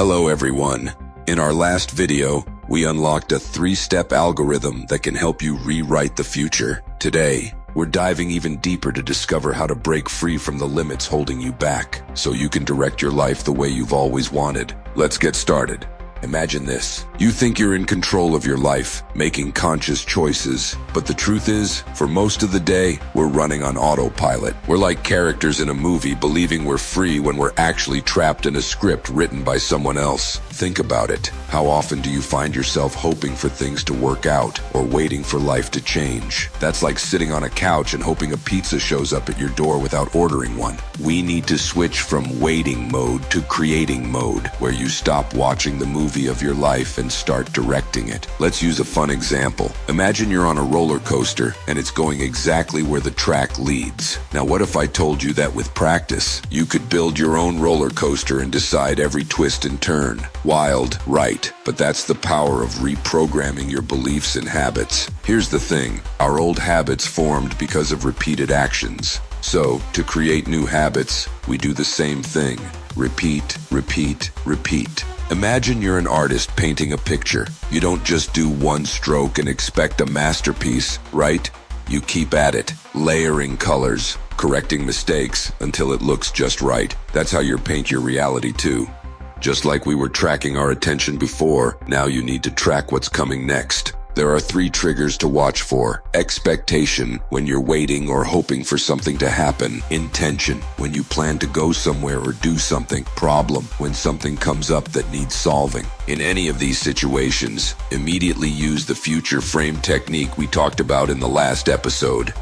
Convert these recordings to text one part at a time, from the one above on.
Hello everyone. In our last video, we unlocked a 3-step algorithm that can help you rewrite the future. Today, we're diving even deeper to discover how to break free from the limits holding you back, so you can direct your life the way you've always wanted. Let's get started. Imagine this. You think you're in control of your life, making conscious choices. But the truth is, for most of the day, we're running on autopilot. We're like characters in a movie believing we're free when we're actually trapped in a script written by someone else. Think about it. How often do you find yourself hoping for things to work out or waiting for life to change? That's like sitting on a couch and hoping a pizza shows up at your door without ordering one. We need to switch from waiting mode to creating mode, where you stop watching the movie of your life and start directing it. Let's use a fun example. Imagine you're on a roller coaster and it's going exactly where the track leads. Now what if I told you that with practice, you could build your own roller coaster and decide every twist and turn? Wild, right? But that's the power of reprogramming your beliefs and habits. Here's the thing, our old habits formed because of repeated actions. So, to create new habits, we do the same thing. Repeat, repeat, repeat. Imagine you're an artist painting a picture. You don't just do one stroke and expect a masterpiece, right? You keep at it, layering colors, correcting mistakes until it looks just right. That's how you paint your reality too. Just like we were tracking our attention before, now you need to track what's coming next. There are 3 triggers to watch for. Expectation, when you're waiting or hoping for something to happen. Intention, when you plan to go somewhere or do something. Problem, when something comes up that needs solving. In any of these situations, immediately use the future frame technique we talked about in the last episode.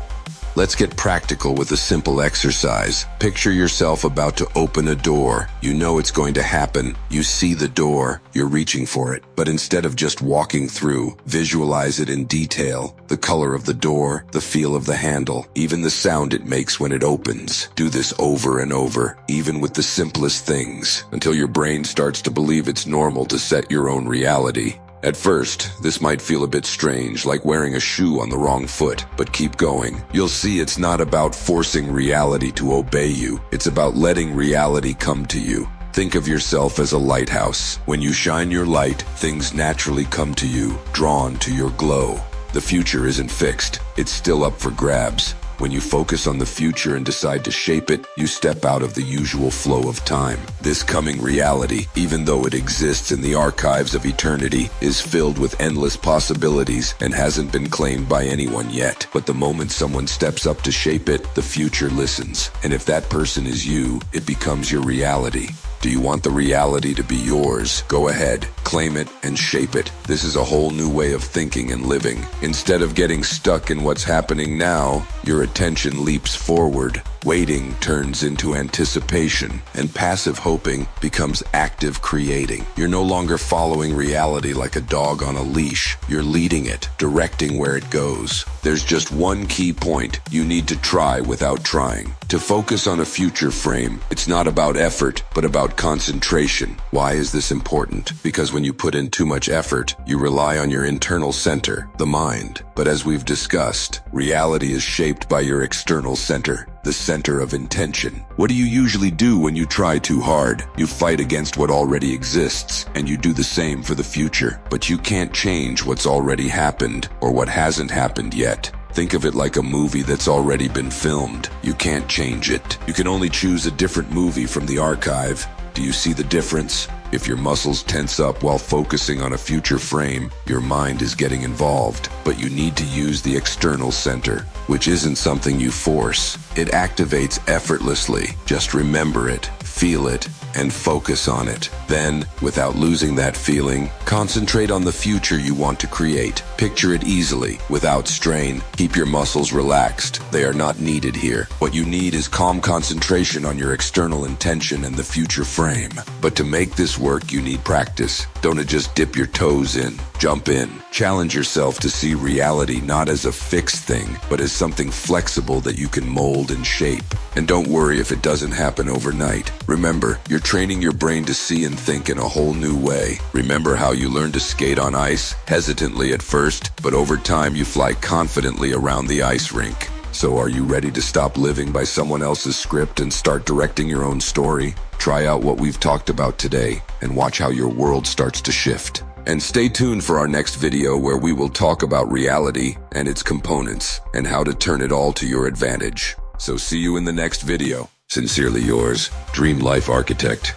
Let's get practical with a simple exercise. Picture yourself about to open a door. You know it's going to happen. You see the door. You're reaching for it. But instead of just walking through, visualize it in detail. The color of the door, the feel of the handle, even the sound it makes when it opens. Do this over and over, even with the simplest things, until your brain starts to believe it's normal to set your own reality. At first, this might feel a bit strange, like wearing a shoe on the wrong foot, but keep going. You'll see it's not about forcing reality to obey you. It's about letting reality come to you. Think of yourself as a lighthouse. When you shine your light, things naturally come to you, drawn to your glow. The future isn't fixed. It's still up for grabs. When you focus on the future and decide to shape it, you step out of the usual flow of time. This coming reality, even though it exists in the archives of eternity, is filled with endless possibilities and hasn't been claimed by anyone yet. But the moment someone steps up to shape it, the future listens. And if that person is you, it becomes your reality. Do you want the reality to be yours? Go ahead, claim it, and shape it. This is a whole new way of thinking and living. Instead of getting stuck in what's happening now, your attention leaps forward. Waiting turns into anticipation, and passive hoping becomes active creating. You're no longer following reality like a dog on a leash. You're leading it, directing where it goes. There's just one key point you need to try without trying. To focus on a future frame, it's not about effort, but about concentration. Why is this important? Because when you put in too much effort, you rely on your internal center, the mind. But as we've discussed, reality is shaped by your external center, the center of intention. What do you usually do when you try too hard? You fight against what already exists, and you do the same for the future. But you can't change what's already happened, or what hasn't happened yet. Think of it like a movie that's already been filmed. You can't change it. You can only choose a different movie from the archive. Do you see the difference? If your muscles tense up while focusing on a future frame, your mind is getting involved. But you need to use the external center, which isn't something you force. It activates effortlessly. Just remember it, feel it, and focus on it. Then, without losing that feeling, concentrate on the future you want to create. Picture it easily, without strain. Keep your muscles relaxed. They are not needed here. What you need is calm concentration on your external intention and the future frame. But to make this work, you need practice. Don't just dip your toes in. Jump in. Challenge yourself to see reality not as a fixed thing, but as something flexible that you can mold and shape. And don't worry if it doesn't happen overnight. Remember, you're training your brain to see and think in a whole new way. Remember how you learned to skate on ice, hesitantly at first, but over time you fly confidently around the ice rink. So are you ready to stop living by someone else's script and start directing your own story? Try out what we've talked about today and watch how your world starts to shift. And stay tuned for our next video where we will talk about reality and its components and how to turn it all to your advantage. So see you in the next video. Sincerely yours, Dream Life Architect.